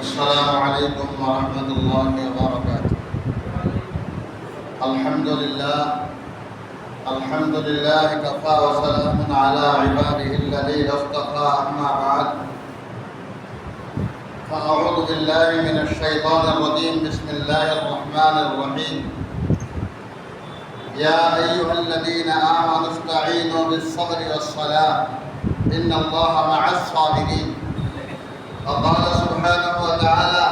السلام عليكم ورحمة الله وبركاته. الحمد لله كفى وسلام على عباده الذين اصطفى. أما بعد فأعوذ بالله من الشيطان الرجيم. بسم الله الرحمن الرحيم. يا أيها الذين آمنوا استعينوا بالصبر والصلاة إن الله مع الصابرين. وقال سبحانه وتعالى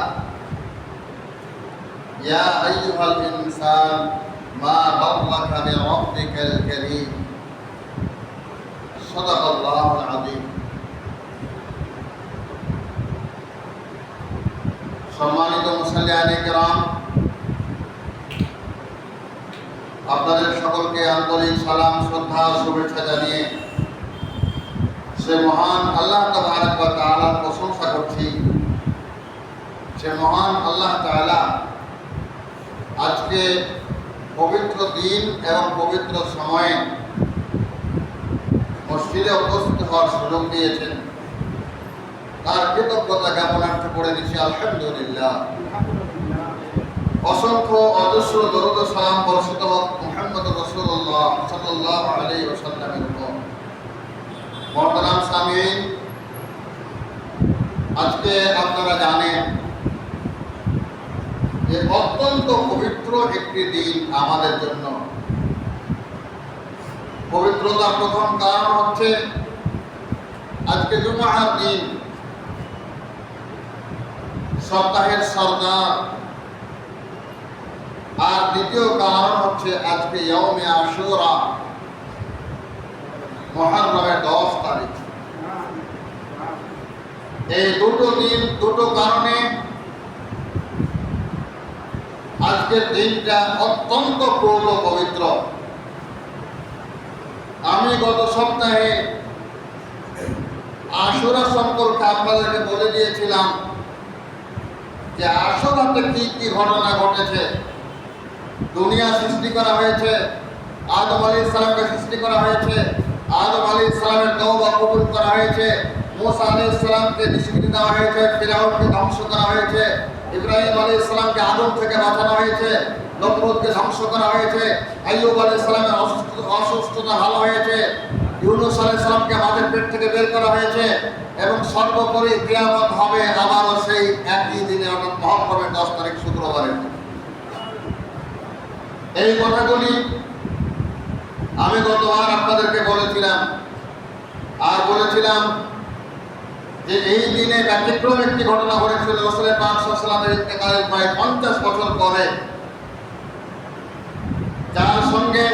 يا أيها الإنسان ما غرك بربك الكريم. صدق الله العظيم. সম্মানিত মুসল্লিয়ানে কেরাম, আপনাদের সকলকে আন্তরিক সালাম, শ্রদ্ধা, শুভেচ্ছা জানিয়ে সে মহান আল্লাহ তাবারক ওয়া তাআলার প্রশংসা করছি। সে মহান আল্লাহ তাআলা আজকে পবিত্র দিন এবং পবিত্র সময়ে মসজিদে উপস্থিত হওয়ার সুযোগ দিয়েছেন। তার কৃতজ্ঞতা জ্ঞাপনার্থে পড়ে দিচ্ছি আলহামদুলিল্লাহ। অসংখ্য অজস্র দরুদ ও সালাম বর্ষিত হোক মুহাম্মদ রাসূলুল্লাহ সাল্লাল্লাহু আলাইহি ওয়াসাল্লামের উপর। মহতারাম সামিঈন, আজকে আপনারা জানেন যে অত্যন্ত পবিত্র একটি দিন আমাদের জন্য। পবিত্রতার প্রথম কারণ হচ্ছে আজকে জুমার দিন, সপ্তাহের সরদার। আর দ্বিতীয় কারণ হচ্ছে আজকে ইয়াউমে আশুরা, মুহররমের 10 তারিখ। এই দুটো দিন, দুটো কারণে আজকের দিনটা অত্যন্ত পবিত্র। আমি গত সপ্তাহে আশুরা সম্পর্কে আপনাদেরকে বলে দিয়েছিলাম যে আশুরাতে কি কি ঘটনা ঘটেছে। দুনিয়া সৃষ্টি করা হয়েছে, আদম আলাইহিস সালামকে সৃষ্টি করা হয়েছে, আদম আলাইহিস সালামের তওবা কবুল করা হয়েছে, মুসা আলাইহিস সালামকে নিষ্কৃতি দেওয়া হয়েছে, ফিরআউনকে ধ্বংস করা হয়েছে, ইব্রাহিম আলাইহিস সালামকে আগুন থেকে বাঁচানো হয়েছে, নমরুদকে ধ্বংস করা হয়েছে, আইয়ুব আলাইহিস সালামের অসুস্থতা ভালো হয়েছে, ইউনূস আলাইহিস সালামকে মাছের পেট থেকে বের করা হয়েছে, এবং সর্বোপরি কিয়ামত হবে আবারও সেই একই দিনে, অর্থাৎ মুহররমের 10 তারিখ শুক্রবারে। এই কথাগুলি আমি গতবার আপনাদেরকে বলেছিলাম। আর বলেছিলাম যে এই দিনে ব্যতিক্রম একটি ঘটনা ঘটেছিল। রাসূল পাক সাল্লাল্লাহু আলাইহি ওয়াসাল্লামের ইন্তেকালের প্রায় 50 বছর পরে, যার সঙ্গে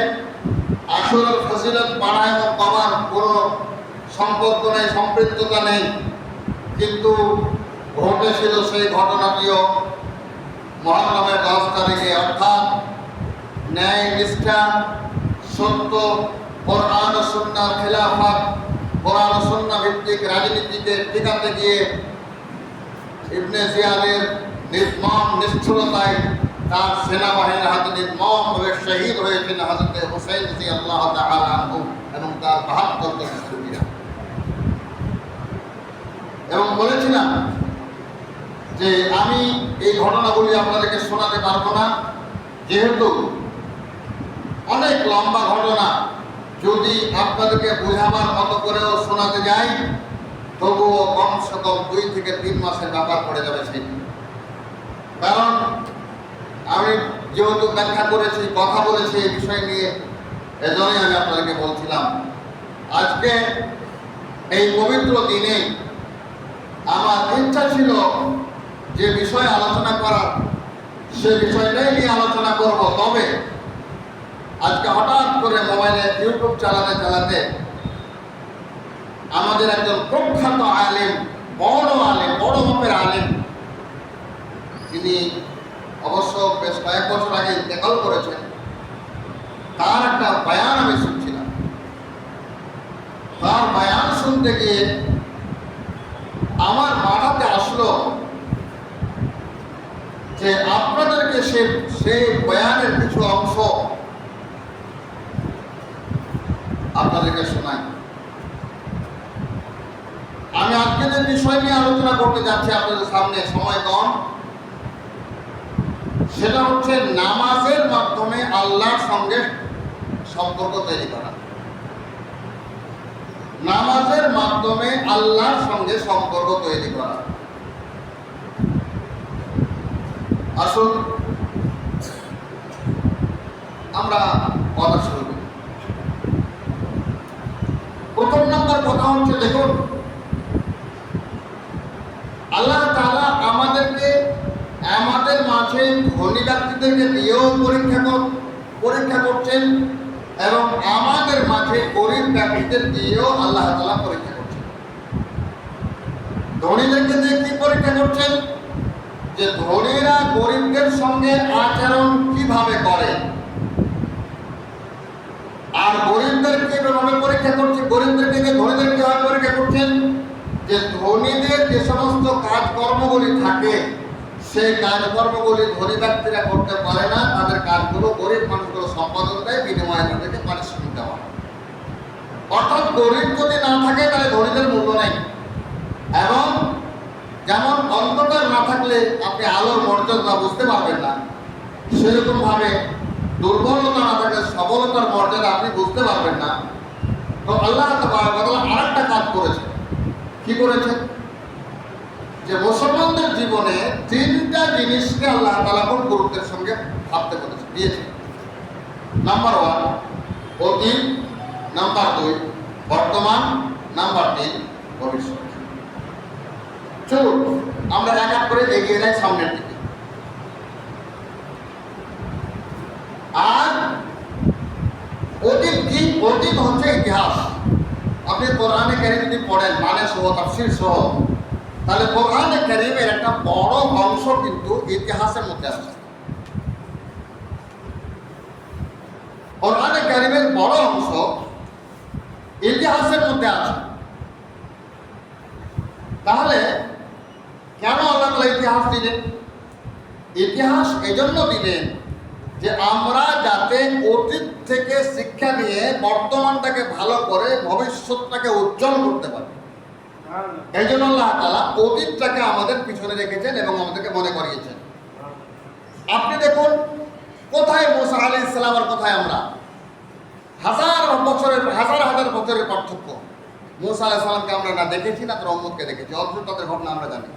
আশুরার ফজিলত বাড়া এবং কমার কোনো সম্পর্ক নেই, সম্পৃক্ততা নেই, কিন্তু ঘটেছিল সেই ঘটনাটিও মুহররমের 10 তারিখে। অর্থাৎ ন্যায়, নিষ্ঠা, সত্য, কোরআন ও সুন্নাহর খেলাফত, কোরআন ও সুন্নাহ ভিত্তিক রাজনীতিকে টিকাতে গিয়ে ইবনে জিয়াদের নির্মম নিষ্ঠুরতায় তার সেনাবাহিনীর হাতে নির্মমভাবে শহীদ হয়েছেন হযরত হুসাইন রাদিয়াল্লাহু তাআলা আনহু এবং তার 72 জন সঙ্গীরা। এবং বলেছিলাম যে আমি এই ঘটনাগুলি আপনাদেরকে শোনাতে পারবো না, যেহেতু অনেক লম্বা ঘটনা। যদি আপনাদেরকে বোঝাবার মতো করেও শোনাতে যাই, তবুও কমসে কম 2 থেকে 3 মাসের ব্যাপার পড়ে যাবে সেই। কারণ আমি যেহেতু ব্যাখ্যা করেছি, কথা বলেছি এই বিষয় নিয়ে, এজন্যই আমি আপনাদেরকে বলছিলাম আজকে এই পবিত্র দিনে আমার ইচ্ছা ছিল যে বিষয়ে আলোচনা করার, সে বিষয়টাই নিয়ে আলোচনা করব। তবে আজকে হঠাৎ করে মোবাইলে ইউটিউব চালাতে চালাতে আমাদের একজন প্রখ্যাত আলেম, বড় মাপের আলেম, তিনি অবশ্য বেশ কয়েক বছর আগে ইন্তেকাল করেছেন, তার একটা বয়ান আমি শুনছিলাম। তার বয়ান শুনতে গিয়ে আমার মাথাতে আসলো যে আপনাদেরকে সেই বয়ানের কিছু অংশ আপনাদেরকে শোনাই। আমি আজকে যে বিষয় নিয়ে আলোচনা করতে যাচ্ছি আপনাদের সামনে, সময় কম, সেটা হচ্ছে নামাজের মাধ্যমে আল্লাহর সঙ্গে সম্পর্ক তৈরি করা। নামাজের মাধ্যমে আল্লাহর সঙ্গে সম্পর্ক তৈরি করা। আসুন আমরা কথা শুরু করি। প্রথম নম্বর কথা হচ্ছে, দেখুন, আল্লাহ তাআলা আমাদেরকে আমাদের মাঝে ধনী ব্যক্তিদেরকে দিয়েও পরীক্ষা করছেন এবং আমাদের মাঝে গরিব ব্যক্তিদের দিয়েও আল্লাহ তাআলা পরীক্ষা করছেন। ধনীদেরকে দিয়ে কি পরীক্ষা করছেন? যে ধনীরা গরিবদের সঙ্গে আচরণ কিভাবে করে, আর গরিবদের কিভাবে পরীক্ষা করছে, গরিবদেরকে দিয়ে ধনীদের কিভাবে পরীক্ষা করছেন? যে ধনীদের যে সমস্ত কাজকর্মগুলি থাকে সেই কাজকর্মগুলি ধনী ব্যক্তিরা করতে পারে না, তাদের কাজগুলো গরিব মানুষগুলো সম্পাদন দেয়, বিনিময়ে তাদেরকে পারিশ্রমিক দেওয়া। অর্থাৎ গরিব যদি না থাকে তাহলে ধনীদের মূল্য নেই। এবং যেমন অন্ধকার না থাকলে আপনি আলোর মর্যাদা বুঝতে পারবেন না, সেরকম ভাবে দুর্বলতা না থাকলে সবলতার মর্যাদা আপনি বুঝতে পারবেন না। তো আল্লাহ আর একটা কাজ করেছে। কি করেছে? যে মুসলমানদের জীবনে তিনটা জিনিসকে আল্লাহ তাআলা খুব গুরুত্বের সঙ্গে ভাবতে করেছে, দিয়েছে। নাম্বার 1 অতীত, নাম্বার 2 বর্তমান, নাম্বার 3 ভবিষ্যৎ। চলুন আমরা এক এক করে এগিয়ে যাই সামনের দিকে। আর অতীত কি? অতীত হচ্ছে ইতিহাস। আপনি কোরআনে কারীম যদি পড়েন মানে সহ তাফসীর সহ, তাহলে কোরআনে কারীমের একটা বড় অংশ কিন্তু ইতিহাসের মধ্যে আছে। কোরআনে কারীমের বড় অংশ ইতিহাসের মধ্যে আছে। তাহলে কেন আল্লাহ তাআলা ইতিহাস দিলেন? ইতিহাস এজন্য দিলেন যে আমরা যাতে অতীত থেকে শিক্ষা নিয়ে বর্তমানটাকে ভালো করে ভবিষ্যৎটাকে উজ্জ্বল করতে পারি। এই জন্য আল্লাহ তাআলা অতীতটাকে আমাদের পিছনে রেখেছেন এবং আমাদেরকে মনে করিয়েছেন। আপনি দেখুন, কোথায় মুসা আলাইহিস সালাম আর কোথায় আমরা, হাজার হাজার বছরের পার্থক্য। মুসা আলাইহিস সালামকে আমরা না দেখেছি, না তার উম্মতকে দেখেছি, অথচ তাদের ঘটনা আমরা জানি।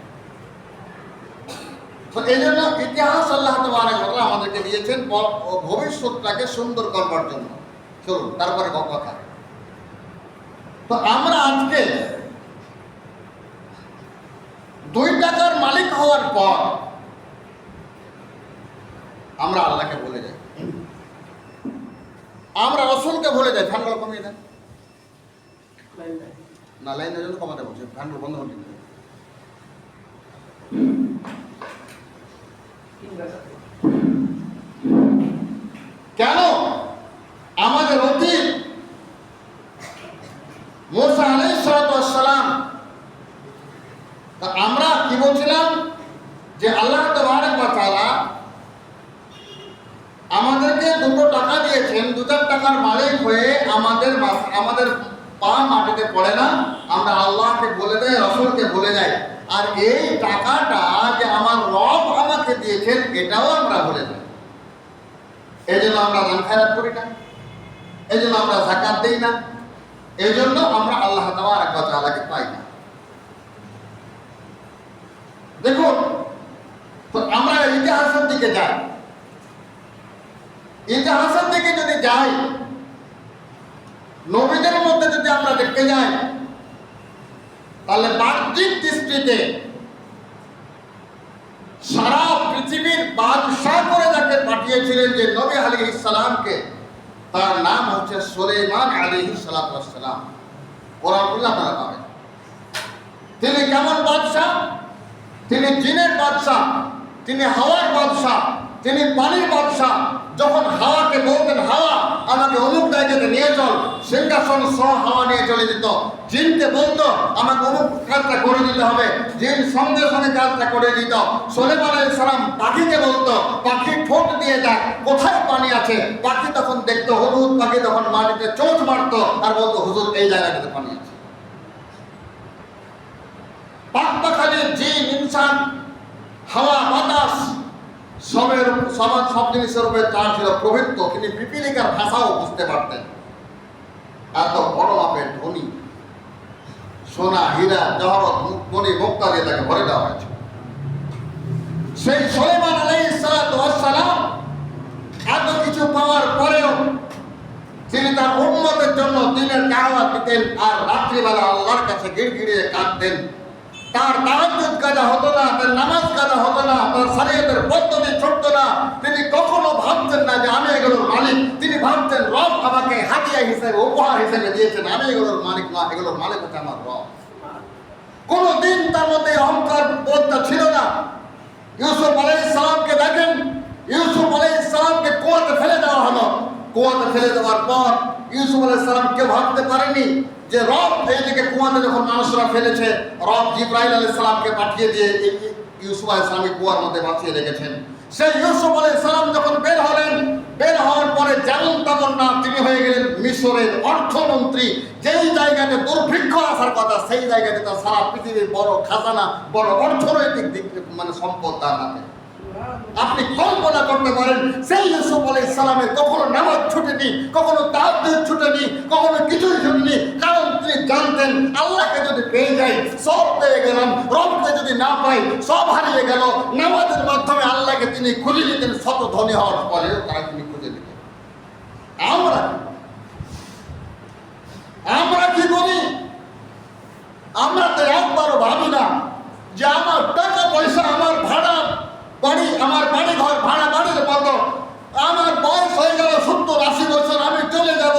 তো এই জন্য ইতিহাস আল্লাহ তাআলা আমাদেরকে দিয়েছেন ভবিষ্যৎটাকে সুন্দর করবার জন্য। চলুন তারপরে কথা। তো আমরা আজকে 2 টাকার মালিক হওয়ার পর আমরা আল্লাহকে ভুলে যাই, আমরা রাসূলকে ভুলে যাই। ফ্যানগুলো কমিয়ে দেন না, লাইনের জন্য কমাতে বলছি, ফ্যানগুলো বন্ধ করতে। কেন? আমাদের অতীত মুসা আলাইহিস সালাম, আমরা কি বলছিলাম? যে আল্লাহ তাবারক ওয়া তাআলা আমাদেরকে 2 টাকা দিয়েছেন, 2-4 টাকার মালিক হয়ে আমাদের পা মাটিতে পড়ে না, আমরা আল্লাহকে ভুলে যাই, রাসূলকে ভুলে যাই। আর এই টাকাটা যে আমার রব আমাকে দিয়েছেন এটাও আমরা ভুলে যাই। এই জন্য আমরা দান খয়রাত করি না, এই জন্য আমরা যাকাত দেই না, এই জন্য আমরা আল্লাহ তাবারক ওয়া তাআলাকে পাই না। দেখুন, তো আমরা ইতিহাসের দিকে যাই। ইতিহাসের দিকে যদি যাই, নবীদের মধ্যে যদি আমরা দেখতে যাই, তাহলে বাহ্যিক দৃষ্টিতে সারা পৃথিবীর বাদশাহ করে যাকে পাঠিয়েছিলেন যে নবী আলাইহিস সালামকে, তার নাম হচ্ছে সুলাইমান আলাইহিস সালাম। কোরআনুল্লাহ আপনারা পাবেন। তিনি কেমন বাদশাহ? তিনি জিনের বাদশাহ, তিনি হাওয়ার বাদশাহ, তিনি পানির বাদশাহ। যখন হাওয়াকে বলতেন, হাওয়া আমাকে অমুক জায়গাতে নিয়ে চল, সিংহাসন সহ হাওয়া নিয়ে চলে যেত। জিনকে বলতো আমাকে অমুক কাজটা করে দিতে হবে, জিন সঙ্গে সঙ্গে কাজটা করে দিত। সুলাইমান আলাইহিস সালাম পাখিকে বলতো, পাখি ঠোঁট দিয়ে দেখ কোথায় পানি আছে। পাখি তখন দেখতো, হুদহুদ পাখি তখন মাটিতে চোঁচ মারতো আর বলতো হুজুর এই জায়গাটাতে পানি আছে। পাকপাখালির জিন ইনসান হাওয়া বাতাস সব জিনিসের উপরে তার ছিল প্রভৃত্ব। তিনি পিপিলিকার ভাষাও বুঝতে পারতেন। এত বড় মাপের ধনী, সোনা হীরা জহরত মণি মুক্তা দিয়ে তাকে ভরে দেওয়া হয়েছে। সেই সুলাইমান আলাইহিস সালাতু ওয়াস সালাম এত কিছু পাওয়ার পরেও তিনি তার উম্মতের জন্য দিনের দাওয়াত দিতেন আর রাত্রিবেলা আল্লাহর কাছে গিড়গিড়িয়ে কাঁদতেন। তার তাহাজ্জুদ কাজা হতো না, তার নামাজ কাজা হতো না, তার শরীয়তের পদ্ধতি ছুটতো না। তিনি কখনো ভাবতেন না যে আমি এগুলোর মালিক। তিনি ভাবতেন রব আমাকে হাদিয়া হিসেবে, উপহার হিসেবে দিয়েছেন, আমি এগুলোর মালিক না, এগুলোর মালিক হচ্ছে আমার রব। কোনদিন তার মধ্যে অহংকার বোধটা ছিল না। ইউসুফ আলাইহিস সালামকে দেখেন, ইউসুফ আলাইহিস সালামকে কুয়াতে ফেলে দেওয়া হলো। কুয়াতে ফেলে দেওয়ার পর ইউসুফ আলাইহিস সালাম কেউ ভাবতে পারেনি যে রব এইদিকে কুয়াতে যখন মানুষরা ফেলেছে, রব জিবরাইল আলাইহিস সালামকে পাঠিয়ে দিয়ে ইউসুফ আলাইহিস সালামকে কুয়ার মধ্যে বাঁচিয়ে রেখেছেন। সেই ইউসুফ আলাইহিস সালাম যখন বের হলেন, বের হওয়ার পরে যেমন তেমন না, তিনি হয়ে গেলেন মিশরের অর্থমন্ত্রী। যেই জায়গাতে দুর্ভিক্ষ আসার কথা, সেই জায়গাতে তার সারা পৃথিবীর বড় খাজানা, বড় অর্থনৈতিক দিক মানে সম্পদ তার হাতে। আপনি কল্পনা করতে পারেন সেই ইউসুফ আলাইহিস সালামের কখনো নামাজ ছুটেনি, কখনো তাহাজ্জুদ ছুটেনি, কখনো কিছুই ছুটেনি। কারণ তিনি জানতেন আল্লাহকে যদি পেয়ে যাই সব পেয়ে গেলাম, রবকে যদি না পাই সব হারিয়ে গেল। নামাজের মাধ্যমে আল্লাহকে তিনি খুঁজে নিতেন, শত ধনী হওয়ার পরেও তারা তিনি খুঁজে নিতেন। আমরা কি করি? আমরা তো একবারও ভাবি না যে আমার টাকা পয়সা, আমার ভাড়া বাড়ি, আমার বাড়ি ঘর ভাড়া বাড়ির মতো, আমার বয়স হয়ে গেল 70-80 বছর, আমি চলে যাব,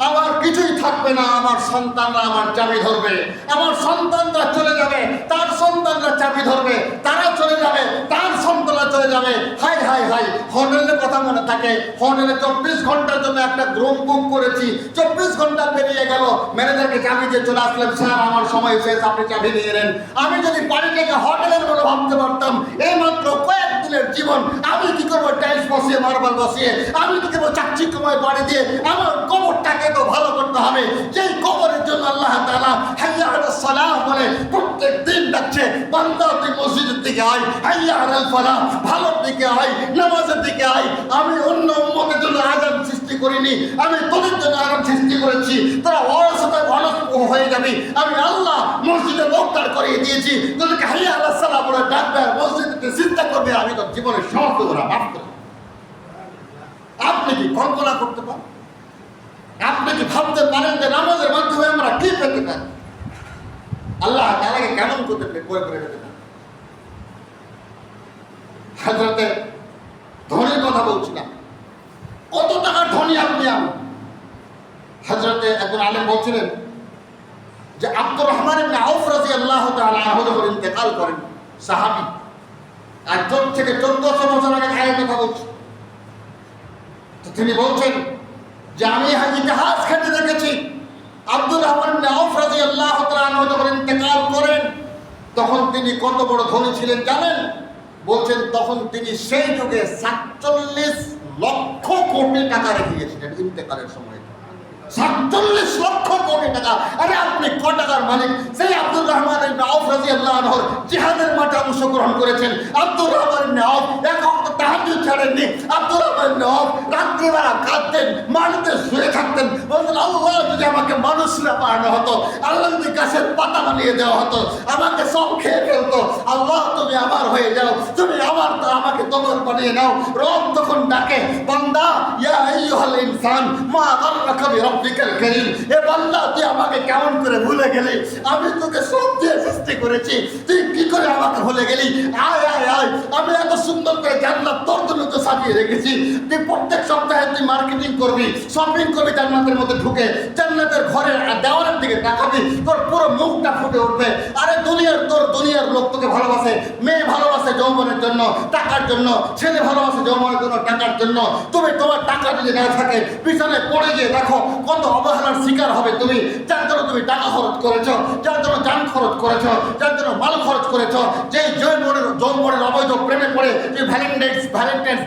আমার কিছুই থাকবে না, আমার সন্তানরা আমার চাবি ধরবে, আমার সন্তানরা চলে যাবে, তার সন্তানরা চাবি ধরবে, তারা চলে যাবে, তার সন্তানরা চলে যাবে। হাই হাই হাই, হোটেলের কথা মনে থাকে, হোটেলে 24 ঘন্টার জন্য একটা রুম বুক করেছি, 24 ঘন্টা পেরিয়ে গেল, ম্যানেজারকে চাবি দিয়ে চলে আসলাম, স্যার আমার সময় শেষ, আপনি চাবি নিয়ে নেন। আমি যদি বাড়িটাকে হোটেলের মতো ভাবতে পারতাম, এই মাত্র কয়েকদিনের জীবন, আমি কি করবো টাইলস বসিয়ে, মার্বেল বসিয়ে, আমি কি করবো চাকচিক্যময় বাড়ি দিয়ে, আমার কবরটাকে তো ভালো করতে হবে। যেই কবরের জন্য আল্লাহ তাআলা হাইয়া আলাস সালাহ বলে প্রত্যেক দিন ডাকছে, বান্দা তুই মসজিদের দিকে আয়, হাইয়া আলাল ফালাহ, ভালোর দিকে আয়, নামাজের দিকে আয়। আমি অন্য উম্মতের জন্য আযাব সৃষ্টি করিনি, আমি তোদের জন্য আযাব সৃষ্টি করেছি। তোরা অলসতা হয়ে যাবি, আমি আল্লাহ মসজিদে লোকদার করিয়ে দিয়েছি, তোদেরকে হাইয়া আলাস সালাহ বলে ডাকবে, মসজিদে চিন্তা করবে, আমি তোর জীবনের সমস্ত গুনাহ মাফ করব। আপনি কি কল্পনা করতে পারেন? আপনি কি ভাবতে পারেন যে নামাজের মাধ্যমে আমরা কি পেতে পারি? আল্লাহ তাআলাকে কেমন করতে করে পেতে পারি? হযরতে ধনীর কথা বলছিলাম, কত টাকার ধনী আপনি? আমি হযরতে একজন আলেম বলছিলেন যে আব্দুর রহমান ইবনে আউফ রাদিয়াল্লাহু তাআলা আনহু যখন ইন্তেকাল করেন, সাহাবী, আর 1400 বছর আগে আয়ের কথা বলছি, তো তিনি বলছেন যে আমি ইতিহাস ঘেঁটে দেখেছি আব্দুর রহমান ইবনে আউফ রাদিয়াল্লাহু তাআলা আনহু যখন ইন্তেকাল করেন তখন তিনি কত বড় ধনী ছিলেন জানেন? বলছেন তখন তিনি সেই যুগে 47 লক্ষ কোটি টাকা রেখে গিয়েছিলেন ইন্তেকালের সময়। 47 লক্ষ কোটি টাকা। আরে আপনি ক টাকার মালিক? সেই আব্দুর রহমান ইবনে আউফ রাদিয়াল্লাহু আনহু জিহাদের মাঠে অংশগ্রহণ করেছেন। আব্দুর রহমান ইবনে আউফ এক ওয়াক্ত তাহাজ্জুদ ছাড়েননি। আব্দুর রহমান ইবনে আউফ রাত্রিবেলা কাঁদতেন, মাটিতে শুয়ে থাকতেন, বলতেন আল্লাহ যদি আমাকে মানুষ না বানানো হতো, আল্লাহ যদি গাছের পাতা বানিয়ে দেওয়া হতো, আমাকে সব খেয়ে ফেলতো, আল্লাহ তুমি আমার হয়ে যাও, তুমি আমার, তো আমাকে তোমার বানিয়ে নাও। রব তখন ডাকে, বান্দা ইয়া আইয়ুহাল ইনসান মা গাররাকা বিরাব্বিকাল কারীম, এ বান্দা তুই আমাকে কেমন করে ভুলে গেলি? আমি তোকে সব দিয়ে সৃষ্টি করেছি, তুই কি করে আমাকে ভুলে গেলি? আয় আয় আয়, আমি এত সুন্দর করে জান্নাত তোর জন্য তো সাজিয়ে রেখেছি। তুই প্রত্যেক সপ্তাহে তুই মার্কেটিং করবি, শপিং করবি, জান্নাতের মধ্যে ঢুকে জান্নাতের ঘরের দেওয়ালের দিকে তাকাবি, তোর পুরো মুখটা ফুটে উঠবে। আরে দুনিয়ার লোক তোকে ভালোবাসে, মেয়ে ভালোবাসে, যৌবনের জন্য, টাকার জন্য। ছেলে ভালোবাসে যৌবনের জন্য, টাকার জন্য। তুমি তোমার টাকা যদি না থাকে, পিছনে পড়ে গিয়ে দেখো কত অবহেলার শিকার হবে তুমি। যার জন্য তুমি টাকা খরচ করেছো, যার জন্য যান খরচ করেছো, যার জন্য মাল খরচ করেছো, যে যৌবনের অবৈধ প্রেমে পড়ে যে ভ্যালেন্টাইন্স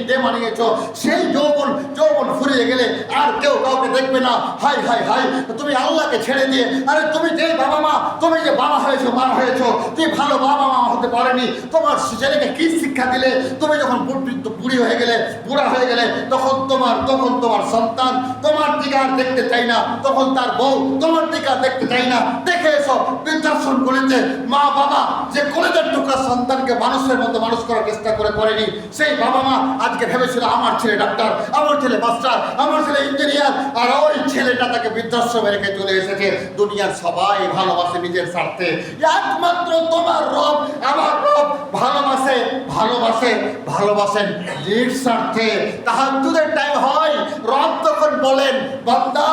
ডে মানিয়েছো, সেই যৌবন ফুরিয়ে গেলে আর কেউ কাউকে দেখবে না। হাই হাই হাই, তুমি আল্লাহকে ছেড়ে দিয়ে, আরে তুমি যে বাবা মা, তুমি যে বাবা হয়েছো, মা হয়েছো, তুমি ভালো বাবা মা হতে পারেনি। তোমার ছেলেকে কি শিক্ষা দিলে? তুমি যখন বুড়ি হয়ে গেলে, বুড়া হয়ে গেলে, তখন তোমার সন্তান তোমার দিকে আর দেখতে চাই না, তখন তার বউ তোমার দিকে আর দেখতে চাই না। দেখে এসো বৃদ্ধাশ্রম করেছে মা বাবা, যে কলেজের টুকরা সন্তানকে মানুষের মতো মানুষ করার চেষ্টা করেনি, সেই বাবা মা আজকে ভেবেছিল আমার ছেলে ডাক্তার, আমার ছেলে মাস্টার, আমার ছেলে ইঞ্জিনিয়ার, আর ওই ছেলেটা তাকে বৃদ্ধাশ্রমে রেখে চলে এসেছে। দুনিয়ার সবাই ভালোবাসে নিজের স্বার্থে, একমাত্র তোমার রব, আমার রব ভালোবাসেন নিঃস্বার্থে। তাহাজ্জুদের টাইম হয়, রব তখন বলেন, বান্দা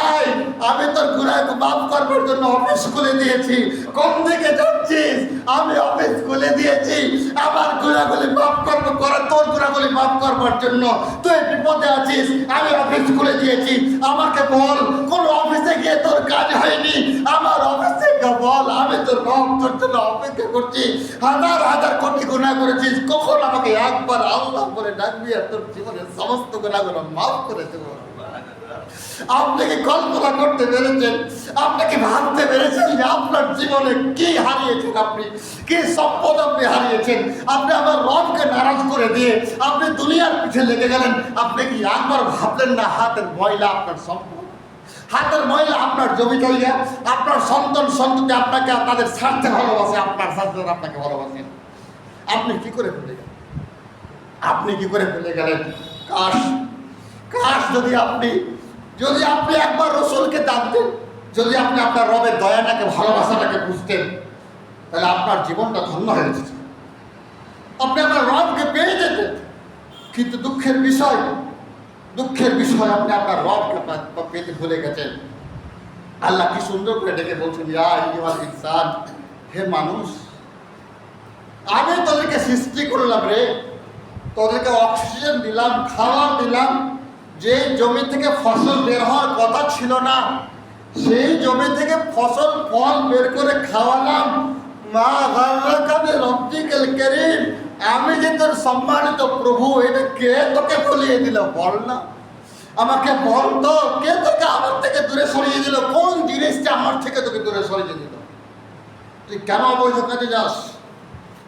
আয়, আমি তোর গুনাহ মাফ করবার জন্য অফিস খুলে দিয়েছি। কোন দিকে যাচ্ছিস? আমি অফিস খুলে দিয়েছি আমার গুনাহগুলি মাফ তোর গুনাহগুলি মাফ করবার জন্য। তুই বিপদে আছিস, আমি অফিস খুলে দিয়েছি। আমাকে বল, কোন অফিসে গিয়ে তোর কাজ হয়নি, আমার অফিসে বল, আমি তোর রব তোর জন্য অপেক্ষা করছি। হাজার কোটি গুনাহ করেছিস, কখন আমাকে একবার আল্লাহ বলে ডাকবি আর তোর জীবনের সমস্ত গুনাহগুলো মাফ করে দেবো। আপনি কি কল্পনা করতে পেরেছেন? আপনি কি ভাবতে পেরেছেন যে আপনার জীবনে কি হারিয়েছেন? আপনি কি সম্পদ আপনি হারিয়েছেন? আপনি আমার রবকে নারাজ করে দিয়ে আপনি দুনিয়ার পিছে লেগে গেলেন। আপনি কি একবার ভাবলেন না হাতের ময়লা আপনার সম্পদ, হাতের ময়লা আপনার জমি জায়গা, আপনার সন্ততি আপনাকে তাদের স্বার্থে ভালোবাসে, আপনার স্বার্থে আপনাকে ভালোবাসেন। আপনি কি করে ফেলে গেলেন? কাশ যদি আপনি একবার রসুলকে জানতেন, যদি আপনি আপনার রবের দয়াটাকে, ভালোবাসাটাকে বুঝতেন, তাহলে আপনার জীবনটা ধন্য হয়ে যেত, আপনি আপনার রবকে পেয়ে যেতেন। কিন্তু দুঃখের বিষয় আপনি আপনার রবকে পেতে ভুলে গেছেন। আল্লাহ কি সুন্দর করে ডেকে বলছেন, ইয়া আইয়ুহাল ইনসান, হে মানুষ, আমি তোদেরকে সৃষ্টি করলাম রে, তোদেরকে অক্সিজেন দিলাম, খাবার দিলাম, যে জমি থেকে ফসল বের হওয়ার কথা ছিল না, সেই জমি থেকে ফল বের করে খাওয়ালাম। মা গাররাকা বিরব্বিকাল কারীম, আমি যে তোর সম্মানিত প্রভু, এটা কে তোকে ভুলিয়ে দিল? বল না, আমাকে বল তো, কে তোকে আমার থেকে দূরে সরিয়ে দিল? কোন জিনিসটা আমার থেকে তোকে দূরে সরিয়ে দিল? তুই কেন অবৈধ কাজে যাস?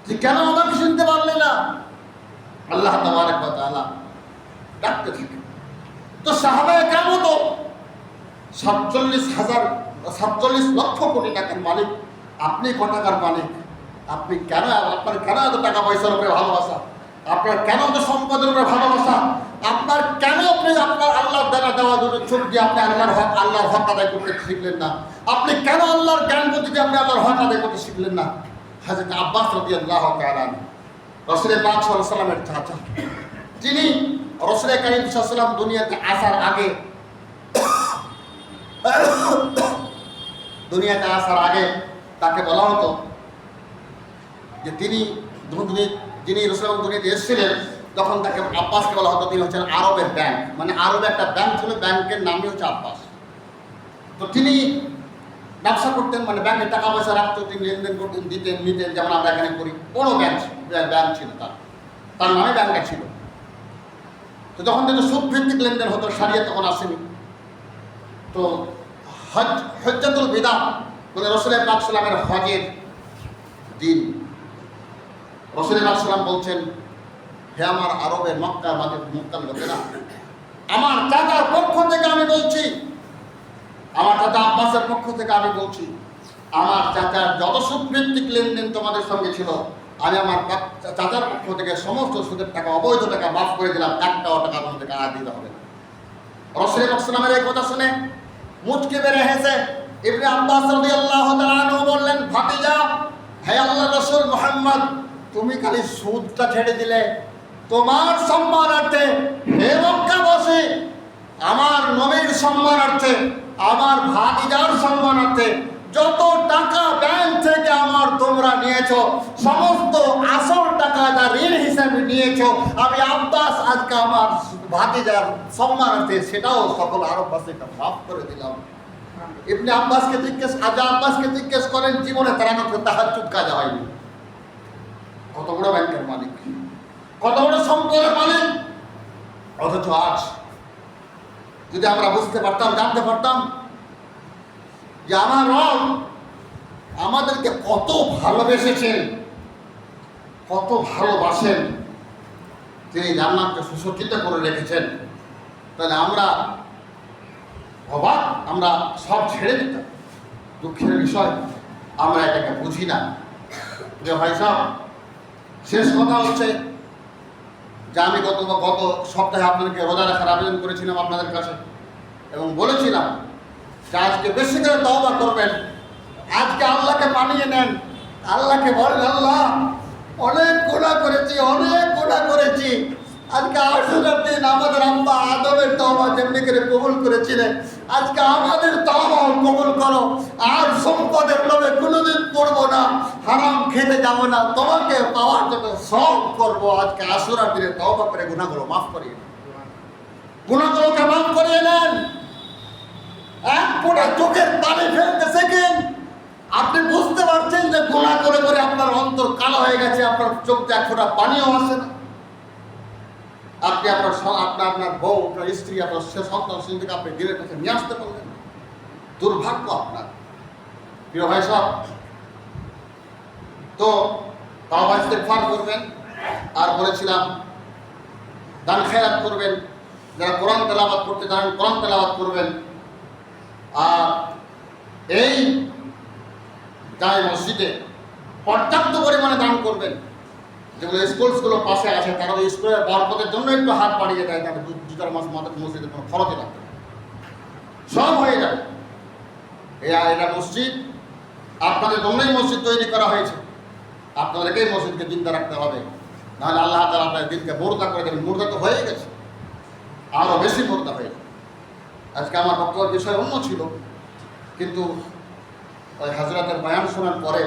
তুই কেন আমাকে শুনতে পারলি না? আল্লাহ তাবারক ওয়া তাআলা ডাকতে থাকে। তো সাহাবায়ে কেরাম তো 47 লক্ষ কোটি টাকার মালিক, আপনি কত টাকার মালিক? আপনার কেন এত টাকা পয়সার উপরে ভালোবাসা? আপনার কেন এত সম্পদের উপরে ভালোবাসা? আপনার কেন আপনার আল্লাহর দ্বারা দেওয়া দুটো চোখ দিয়ে আপনি আল্লাহর হক আদায় করতে শিখলেন না? আপনি কেন আল্লাহর জ্ঞান বুদ্ধি দিয়ে আপনি আল্লাহর হক আদায় করতে শিখলেন না? হযরত আব্বাস রাদিয়াল্লাহু তাআলা রাসূল পাক সাল্লাল্লাহু আলাইহি ওয়াসাল্লামের চাচা, যিনি রাসূল কারীম সাল্লাল্লাহু আলাইহি ওয়াসাল্লাম দুনিয়াতে আসার আগে তাকে বলা হতো যে যিনি রাসূল দুনিয়াতে এসেছিলেন, তখন তাকে আব্বাসকে বলা হতো তিনি হচ্ছেন আরবের ব্যাংক, মানে আরবে একটা ব্যাংক ছিল, ব্যাংকের নামই হচ্ছে আব্বাস। তো তিনি ব্যবসা করতেন, মানে ব্যাংকে টাকা পয়সা রাখতো, তিনি লেনদেন করতেন, দিতেন নিতেন, যেমন আমরা এখানে করি। বড় ব্যাংক ছিল তার নামে ব্যাংকটা ছিল। তো যখন থেকে সুদ ভিত্তিক লেনদেন হতো, শরিয়ত তখন আসেনি। তো হজ্জাতুল বিদা বলে রাসূল পাক সাল্লাল্লাহু আলাইহি ওয়াসাল্লামের হজের দিন রাসূল পাক সাল্লাল্লাহু আলাইহি ওয়াসাল্লাম বলছেন, হে আমার আরবের মক্কার লোকেরা, আমার চাচার পক্ষ থেকে আমি বলছি, আমার চাচা আব্বাসের পক্ষ থেকে আমি বলছি, আমার চাচার যত সুদভিত্তিক লেনদেন তোমাদের সঙ্গে ছিল, আমি আমার চাচার পক্ষ থেকে সমস্ত সুদের টাকা, অবৈধ টাকা মাফ করে দিলাম, একটাও টাকা তোমাদেরকে আর দিতে হবে না। রাসূল পাক সাল্লাল্লাহু আলাইহি ওয়াসাল্লামের এই কথা শুনে মুচকে বেড়ে হেসে ইবনে আব্বাস রাদিয়াল্লাহু তাআলা আনহু বললেন, ভাতিজা, হে আল্লাহর রাসূল মুহাম্মদ, তুমি খালি সুদটা ছেড়ে দিলে তোমার সম্মানার্থে, হে মক্কাবাসী, আমার নবীর সম্মানার্থে, আমার ভাতিজার সম্মানার্থে যত টাকা ব্যাংক থেকে তোমরা নিয়েছো, সমস্ত নিয়েছো, আমি আব্বাস আজকে আমার ভাতিজার সম্মান আছে সেটাও সকল আরববাসীকে মাফ করে দিলাম। ইবনে আব্বাসকে জিজ্ঞেস করেন জীবনে তারা তাহাজ্জুদ কাজা হয়নি। কত বড় ব্যাংকের মালিক, কত বড় সম্পদের মালিক, অথচ আজ যদি আমরা বুঝতে পারতাম, জানতে পারতাম যে আমার রব আমাদেরকে কত ভালোবেসেছেন, কত ভালোবাসেন, তিনি জান্নাতকে সুসজ্জিত করে রেখেছেন, তাহলে আমরা অবাক, আমরা সব ছেড়ে দিতাম। দুঃখের বিষয় আমরা এটাকে বুঝি না। যে ভাই সাহেব, শেষ কথা হচ্ছে যে আমি গত সপ্তাহে আপনাদেরকে রোজা রাখার আবেদন করেছিলাম আপনাদের কাছে এবং বলেছিলাম যে আজকে বেশি করে তওবা করবেন, আজকে আল্লাহকে মানিয়ে নেন, আল্লাহকে বলেন আল্লাহ অনেক গুনাহ করেছি, আজকে আশুরার দিন আমাদের আব্বা আদমের তওবা যেমনি করে কবুল করেছিলেন, আজকে আমাদের তওবা কবুল করো, আর সম্পদের লোভে কোনোদিন পড়বো না, হারাম খেতে যাবো না, তোমাকে পাওয়ার জন্য সব করবো। আজকে আশুরার দিনে তওবা করে গুনাহগুলো মাফ করিয়ে নেন, গুনাহগুলোকে মাফ করিয়ে নেন। এক ফোঁটা চোখের পানি ফেলতে শেখেন। আপনি বুঝতে পারছেন যে গুনাহ করে করে আপনার অন্তর কালো হয়ে গেছে, আপনার চোখে এক ফোঁটা পানিও আসে না। আপনি আপনার বউ, আপনার স্ত্রী, আপনার সন্তান থেকে আপনি দিনের কাছে নিয়ে আসতে পারবেন, দুর্ভাগ্য আপনার। প্রিয় ভাই সব, তো তওবা ইস্তেগফার করবেন, আর বলেছিলাম দান খেরাত করবেন, যারা কোরআন তেলাওয়াত করতে জানেন কোরআন তেলাওয়াত করবেন, আর এই জামে মসজিদে পর্যাপ্ত পরিমাণে দান করবেন। যেগুলো স্কুলসগুলো পাশে আছে তারা ওই স্কুলের বরকতের জন্য একটু হাত বাড়িয়ে দেয়, তাদের 2-4 মাস মসজিদের কোনো খরচে রাখতে সব হয়ে যাবে। এটা মসজিদ আপনাদের জন্যই মসজিদ তৈরি করা হয়েছে, আপনাদেরকেই মসজিদকে চিন্তা রাখতে হবে, নাহলে আল্লাহ তাআলা আপনার দিনকে মুর্দা করে দেবেন। মুর্দা তো হয়ে গেছে, আরও বেশি মুর্দা হয়ে যাবে। আজকে আমার বক্তব্যের বিষয় অন্য ছিল, কিন্তু ওই হাজরাতের বয়ান শোনার পরে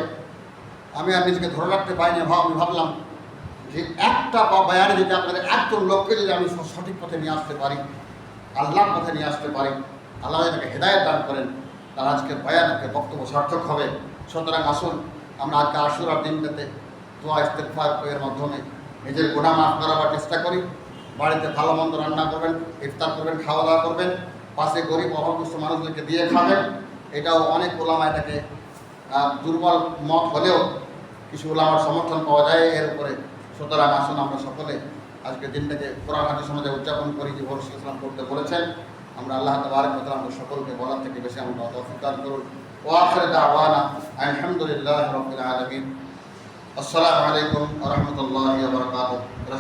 আমি আর নিজেকে ধরে রাখতে পারিনি। আমি ভাবলাম যে একটা বয়ানে যদি আপনাদের একজন লোককে যদি আমি সঠিক পথে নিয়ে আসতে পারি, আল্লাহর পথে নিয়ে আসতে পারি, আল্লাহ তাকে হেদায়েত দান করেন, তার আজকের বয়ানকে বক্তব্য সার্থক হবে। সুতরাং আসুন আমরা আজকে আশুরার দিনটাতে দোয়া ইস্তেগফার এর মাধ্যমে নিজের গুনাহ মাফ করাবার চেষ্টা করি। বাড়িতে ভালো মন্দ রান্না করবেন, ইফতার করবেন, খাওয়া দাওয়া করবেন, পাশে গরিব অভাবগ্রস্ত মানুষদেরকে দিয়ে খাবেন। এটাও অনেক ওলামা এটাকে দুর্বল মত হলেও কিছু ওলামার সমর্থন পাওয়া যায় এর উপরে। সুতরাং আসুন আমরা সকলে আজকের দিনটাকে কোরআন হাদিস সমাজে উদযাপন করি, যে রাসূল ইসলাম করতে বলেছেন। আমরা আল্লাহ তাবারক ওয়া তাআলা আমাদের সকলকে বলার থেকে বেশি আমরা তৌফিক দান করুন। ওয়া আখিরু দাওয়ানা আলহামদুলিল্লাহি রাব্বিল আলামিন। আসসালামু আলাইকুম ওয়া রাহমাতুল্লাহি ওয়া বারাকাতুহু।